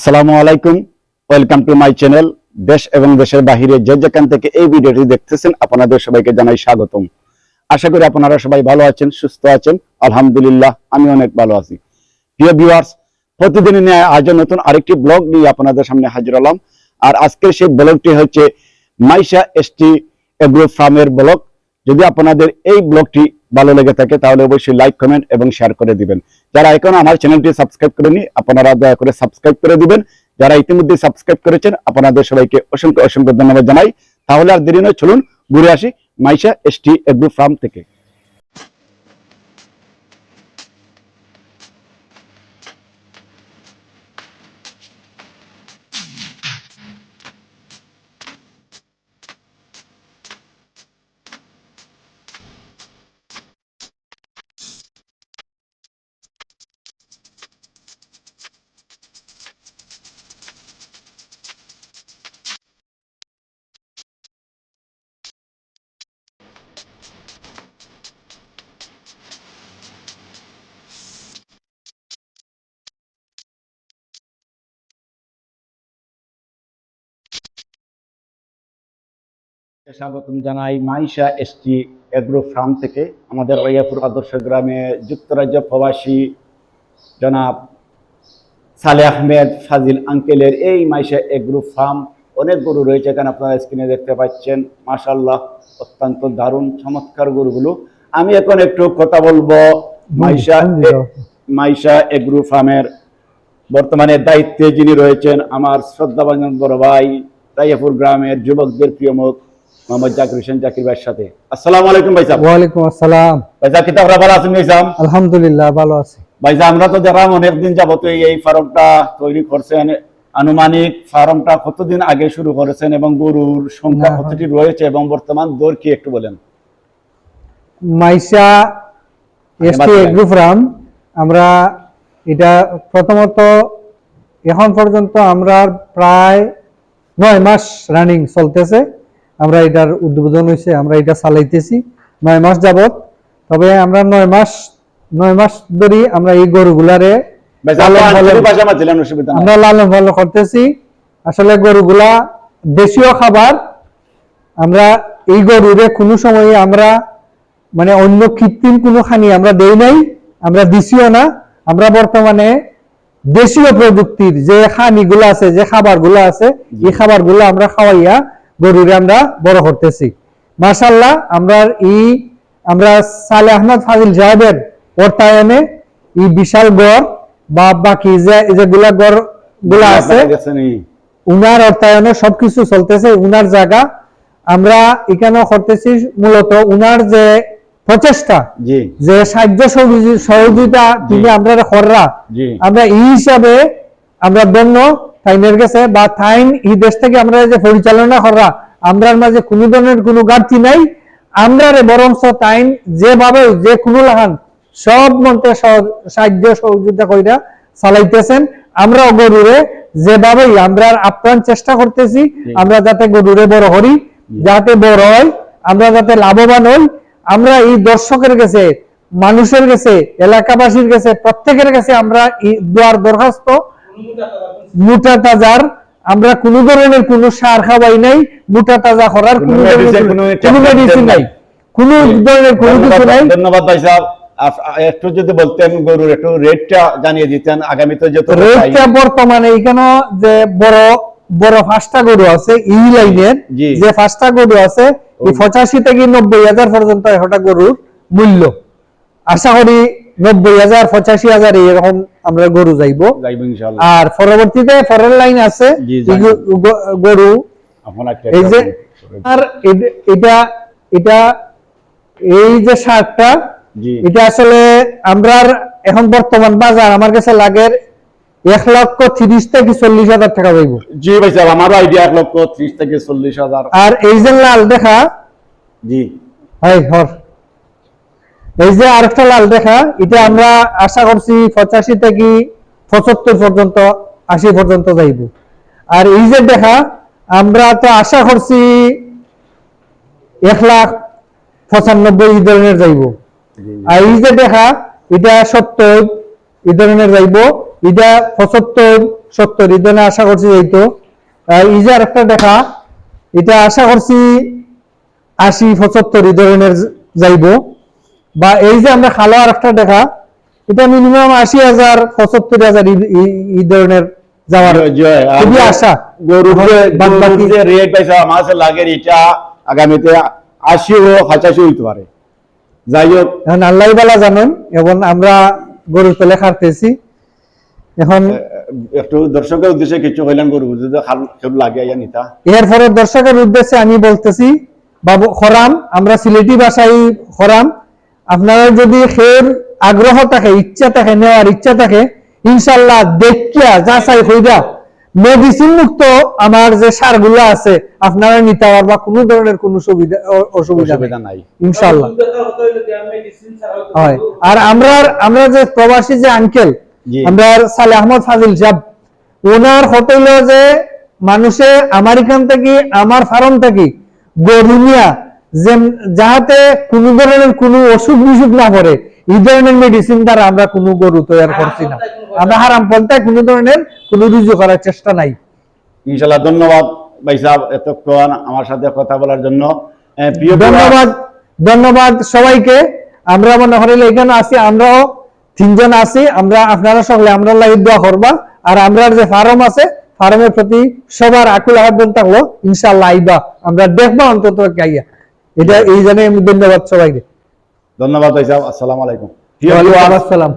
আসসালামু আলাইকুম, welcome to my channel. দেশ এবং দেশের বাহিরে যে যেখান থেকে এই ভিডিওটি দেখতেছেন আপনাদের সবাইকে জানাই স্বাগতম। আশা করি আপনারা সবাই ভালো আছেন, সুস্থ আছেন। আলহামদুলিল্লাহ, আমি অনেক ভালো আছি। প্রিয় ভিউয়ার্স, প্রতিদিনের ন্যায় আজ নতুন আরেকটি ব্লগ নিয়ে আপনাদের সামনে হাজির হলাম। আর আজকের সেই ব্লগটি হচ্ছে মাইশা এসটি এগ্রো ফার্মের ব্লগ। যদি আপনাদের এই ব্লগটি ভালো লেগে থাকে তাহলে অবশ্যই লাইক, কমেন্ট এবং শেয়ার করে দিবেন। যারা এখনো আমার চ্যানেলটি সাবস্ক্রাইব করেনি আপনারা দয়া করে সাবস্ক্রাইব করে দিবেন। যারা ইতিমধ্যে সাবস্ক্রাইব করেছেন আপনাদের সবাইকে অসংখ্য অসংখ্য ধন্যবাদ জানাই। তাহলে আর দেরি নয়, চলুন ঘুরে আসি মাইশা এসটি এগ্রো ফার্ম থেকে। স্বাগতম জানাই মাইশা এসটি এগ্রো ফার্ম থেকে। আমাদের রাইয়াপুর আদর্শ গ্রামে যুক্তরাজ্য প্রবাসী জনাব সালে আহমেদ ফাজিল আঙ্কেলের এই মাইশা এগ্রো ফার্ম। অনেক গরু রয়েছে এখানে, আপনারা স্ক্রিনে দেখতে পাচ্ছেন। মাশাআল্লাহ, অত্যন্ত দারুণ চমৎকার গরুগুলো। আমি এখন একটু কথা বলবো মাইশা এগ্রো ফার্মের বর্তমানে দায়িত্বে যিনি রয়েছেন আমার শ্রদ্ধাভাজন বড় ভাই, রাইয়াপুর গ্রামের যুবকদের প্রিয় মুখ মোহাম্মদ জাকির হোসেন জাকির ভাইয়ের সাথে। আসসালামু আলাইকুম ভাই সাহেব। ওয়ালাইকুম আসসালাম। ভাই জাকির, আপনারা ভালো আছেন ভাই সাহেব? আলহামদুলিল্লাহ ভালো আছি ভাই সাহেব। আমরা তো দেখলাম অনেকদিন যাবত এই ফার্মটা তৈরি করছেন। আনুমানিক ফার্মটা কতদিন আগে শুরু করেছেন এবং গরুর সংখ্যা কতটি রয়েছে এবং বর্তমান দর কি একটু বলেন। মাইশা এসটি এগ্রো ফার্ম, আমরা এটা প্রথমত এখন পর্যন্ত আমরা প্রায় 9 মাস রানিং চলতেছে। আমরা এটার উদ্বোধন হয়েছে, আমরা এটা চালাইতেছি 9 মাস যাবত। তবে আমরা 9 মাস ধরে আমরা এই গরুগুলারে আমরা লালন পালন করতেছি। আসলে গরুগুলা দেশীয় খাবার, আমরা এই গরুরে কোনো সময় আমরা মানে অন্য কৃত্রিম কোনো খানি আমরা দেই নাই, আমরা দিছিও না। আমরা বর্তমানে দেশীয় প্রযুক্তির যে খানিগুলো আছে, যে খাবারগুলো আছে, এই খাবারগুলো আমরা খাওয়াইয়া গরুরে আমরা বড় করতেছি। মাশাআল্লাহ, আমরা সালে আহমদ ফাজিল সাহেবের অর্থায়নে এই বিশাল গড় বা বাকি যেগুলা গড় গুলা আছে উনার অর্থায়নে সবকিছু চলতেছে। উনার জায়গা আমরা এখানে করতেছি মূলত উনার যে প্রচেষ্টা, যে সাহায্য সহযোগিতা তিনি আমরা কররা, আমরা এই হিসাবে আমরা ধন্য তাইনের গেছে বা তাইন এই দেশ থেকে আমরা যে পরিচালনা কররা, আমরার মাঝে কোনো ধরনের কোনো ঘাটতি নাই। আমরা বরঞ্চ তাইন যেভাবে যে কোনো লাগান সব মন্ত্রে সাহায্য সহযোগিতা কইরা চালাইতেছেন। আমরা গরুরে যেভাবেই আমরা আপ্রাণ চেষ্টা করতেছি আমরা যাতে গরুরে বড় করি, যাতে বড় হয়, আমরা যাতে লাভবান হই। আমরা এই দর্শকের কাছে, মানুষের কাছে, এলাকাবাসীর কাছে, প্রত্যেকের কাছে আমরা দোয়ার দরখাস্ত মোটা তাজার, আমরা কোন ধরনের কোন সার খাওয়াই নাই, মোটা তাজা করার কোন মেডিসিন নাই, কোন ধরনের কোনো কিছু নাই। ধন্যবাদ ভাই সাহেব। একটু যদি বলতেন গরুর একটু রেটটা জানিয়ে দিতেন আগামীতে যত রেটটা। বর্তমানে এখানে যে বড় বড় 5টা গরু আছে এই লাইনের, যে 5টা গরু আছে এই 85 থেকে 90,000 পর্যন্ত একটা গরুর মূল্য। আশা করি 90,000 85,000 এরকম আমরা গরু যাইবো ইনশাআল্লাহ। আর পরবর্তীতে পরের লাইন আছে গরু এই যে আর এটা এই যে সারটা, এটা আসলে আমরা এখন বর্তমান বাজার আমার কাছে লাগে 1,30,000 থেকে 40,000 টাকা যাইব। জি ভাই সাহেব, আমারও আইডিয়া 1,30,000 থেকে 40,000। আর এই যে লাল দেখা, জি এই যে আরেকটা লাল দেখা, এটা আমরা আশা করছি 85 থেকে 75 পর্যন্ত, 80 পর্যন্ত যাইব। আর এই যে দেখা আমরা তো আশা করছি 1,95,000 এই ধরনের যাইব। আর এই যে দেখা এটা 70 এই ধরনের যাইব, এটা 75 70 এই ধরনের আশা করছি যাইতো। এই যে আরেকটা দেখা, এটা আশা করছি 80-75 এই ধরনের যাইবো। বা এই যে আমরা খালো আরেকটা দেখা, এটা মিনিমাম 80,000 75,000 এই ধরনের যাওয়ার খুবই আশা। গরুর বাদ বাকি যে রেট পাইছে আমার কাছে লাগে এটা আগামীতে 80 ও 85 হইতে পারে। যাই হোক, এখন আল্লাহ বালা জানেন। এবং আমরা গরুর পেলে খাটতেছি এখন। একটু দর্শকের উদ্দেশ্যে কিছু কইলেন, গরু যদি খাল লাগে ইয়া নিতা। এরপরে দর্শকের উদ্দেশ্যে আমি বলতেছি, বাবু খরাম, আমরা সিলেটি ভাষায় খরাম, আপনারা যদি খের আগ্রহ থাকে, ইচ্ছা থাকে, নেওয়ার ইচ্ছা থাকে, ইনশাল্লাহ দেখিয়া যা চাই হইবা মেডিসিন মুক্ত আমার যে সারগুলো আছে আপনারা নিতে পারবা, কোনো ধরনের কোনো অসুবিধা নাই ইনশাল্লাহ। হয়। আর আমরা যে প্রবাসী যে আঙ্কেল, আমরা সালে আহমদ ফাজিল সাহেব, ওনার হোটেল যে মানুষে আমার এখান থেকে, আমার ফার্ম থেকে গরু নিয়া যে যাহাতে কোনো ধরনের কোনো অসুখ বিসুখ না পড়ে, এই ধরনের মেডিসিন দ্বারা আমরা কোনো গরু তৈরি করছি না। আমরা হারাম পন্থায় কোনো ধরনের কোনো রুজু করার চেষ্টা নাই ইনশাআল্লাহ। ধন্যবাদ ভাই সাহেব এতক্ষণ আমার সাথে কথা বলার জন্য। ধন্যবাদ সবাইকে। আমরা মনে করিলে এখানে আছি, আমরাও 3 জন আছি, আমরা আপনারা সকলে আমরা লাগি দোয়া করবা। আর আমরা যে ফার্ম আছে, ফার্মের প্রতি সবার আকুল আহ্বান থাকলো, ইনশাআল্লাহ আইবা, আমরা দেখবো অন্তত আইয়া। এটা এই জন্য ধন্যবাদ সবাইকে। ধন্যবাদ ভাই সাহেব। আসসালামু আলাইকুম। আসসালাম।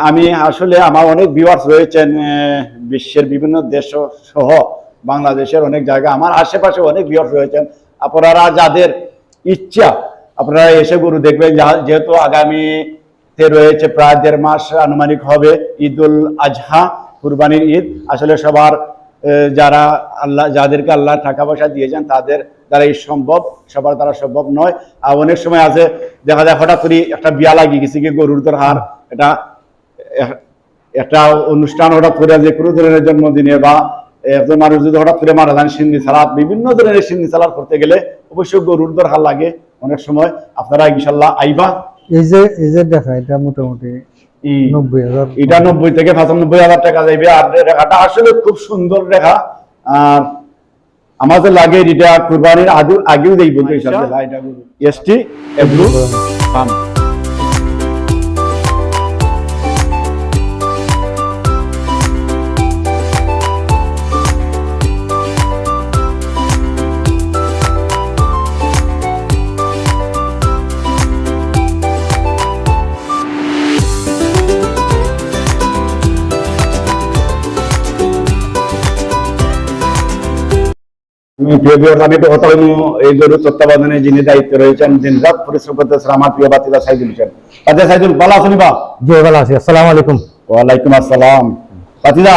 আমি আসলে আমার অনেক ভিউয়ার্স রয়েছেন বিশ্বের বিভিন্ন দেশ সহ বাংলাদেশের অনেক জায়গা, আমার আশেপাশে অনেক ভিউয়ার্স রয়েছেন। আপনারা যাদের ইচ্ছা আপনারা এসে গরু দেখবেন, যেহেতু আগামীতে রয়েছে প্রায় 1.5 মাস আনুমানিক হবে ঈদুল আজহা, কুরবানির ঈদ। আসলে সবার যারা যাদেরকে আল্লাহ টাকা পয়সা দিয়েছেন তাদের দ্বারা এই সম্ভব, সবার দ্বারা সম্ভব নয়। আর অনেক সময় আছে দেখা যায় হঠাৎ করে একটা বিয়া লাগিয়ে গেছে, কি গরুর দরকার, এটা একটা অনুষ্ঠান হঠাৎ করে, যে কোনো ধরনের জন্মদিনে বা একজন মানুষ যদি হঠাৎ করে মারা যান, সিন্নি সালাদ, বিভিন্ন ধরনের সিন্নি সালাদ করতে গেলে অবশ্যই গরুর দরকার লাগে অনেক সময়। আপনারা ইনশাল্লাহ আইবা। এই যে দেখা, এটা মোটামুটি 90,000, এটা 90 থেকে 95,000 টাকা যাইবে। আর রেখাটা আসলে খুব সুন্দর রেখা। আর আমাদের লাগে এটা কুরবানির আগেও দেই বলতে এসটি এব্রু ফার্ম। আমি তো কথা বলবো, এই গরু তত্ত্বাবধানে যিনি দায়িত্বে রয়েছেন, দিনরাত পরিশ্রম করতেছেন আমার প্রিয় বাতিদা সাইদুল হোসেন। বাতিদা সাইদুল, ভালো আছেন? বা জি ভালো আছি। আসসালামু আলাইকুম। ওয়ালাইকুম আসসালাম। বাতিদা,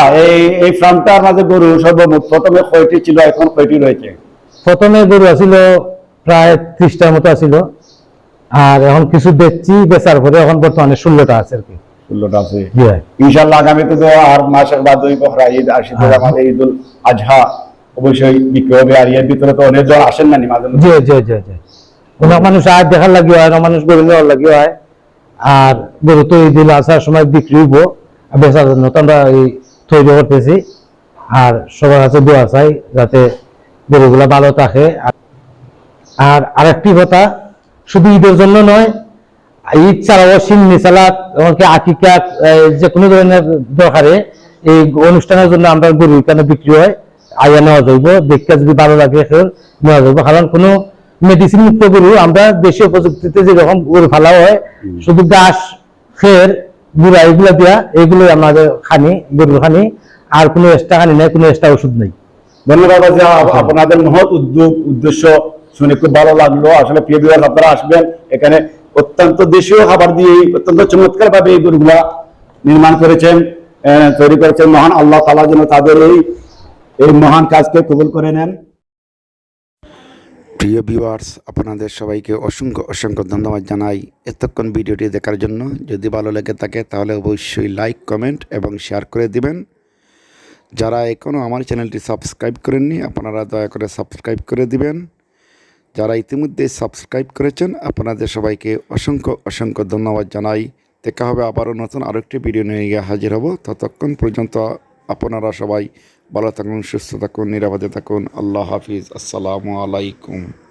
এই ফার্মটার মাঝে গরু সর্বমোট প্রথমে কয়টি ছিল, এখন কয়টি রয়েছে? প্রথমে গরু আছিল প্রায় 30টার মতো আছিল, আর এখন কিছু বেচছি, বেচার পরে এখন বর্তমানে 16টা আছে আর কি। 16টা আছে। ইনশাআল্লাহ আগামীতে তো আর মাসের বাদ ওই বকরা ঈদ আসছে, আমাদের ঈদুল আজহা অবশ্যই বিক্রি হবে। আর এর ভিতরে তো অনেক জন আসেন না মাঝে মধ্যে। অনেক মানুষ আজ দেখার লাগিও হয়, অনেক মানুষ গরু নেওয়ার লাগিও হয়। আর গরু তো এই দিন আসার সময় বিক্রি হইব, বেচার জন্য তো আমরা এই তৈরি করতেছি। আর সবার কাছে দোয়া চাই যাতে গরুগুলা ভালো থাকে। আর আরেকটি কথা, শুধু ঈদের জন্য নয়, ঈদ ছাড়াও সিন্নি সালাদ, এমনকি আকিকা, যে কোনো ধরনের দরকারে এই অনুষ্ঠানের জন্য আমরা গরু এখানে বিক্রি হয়, আইয়া নেওয়া যাইব। দেখতে যদি ভালো লাগে নেওয়া যাইব। কারণ কোনো মেডিসিন মুক্ত গরু আমরা দেশীয় প্রযুক্তিতে যেরকম গরু ফেলা হয়, শুধু ঘাস, খের, গুঁড়া এগুলো দেওয়া, এগুলো আমাদের খানি, গরুর খানি, আর কোনো এক্সট্রা খানি নেই, কোনো এক্সট্রা ওষুধ নেই। ধন্যবাদ। আপনাদের মহৎ উদ্দেশ্য শুনে খুব ভালো লাগলো। আসলে প্রিয় বিভাগ আপনারা আসবেন, এখানে অত্যন্ত দেশীয় খাবার দিয়ে অত্যন্ত চমৎকার ভাবে এই গরুগুলা নির্মাণ করেছেন, তৈরি করেছেন। মহান আল্লাহ তাআলা যেন তাদের এই মহান কাজকে কবুল করে নেন। প্রিয় ভিউয়ার্স, আপনাদের সবাইকে অসংখ্য ধন্যবাদ জানাই এতক্ষণ ভিডিওটি দেখার জন্য। যদি ভালো লেগে থাকে তাহলে অবশ্যই লাইক, কমেন্ট এবং শেয়ার করে দিবেন। যারা এখনও আমার চ্যানেলটি সাবস্ক্রাইব করেননি, আপনারা দয়া করে সাবস্ক্রাইব করে দিবেন। যারা ইতিমধ্যে সাবস্ক্রাইব করেছেন, আপনাদের সবাইকে অসংখ্য ধন্যবাদ জানাই। দেখা হবে আবারও নতুন আরেকটি ভিডিও নিয়ে হাজির হব। ততক্ষণ পর্যন্ত আপনারা সবাই ভালো থাকুন, সুস্থ থাকুন, নিরাপদে থাকুন। আল্লাহ হাফিজ। আসসালামু আলাইকুম।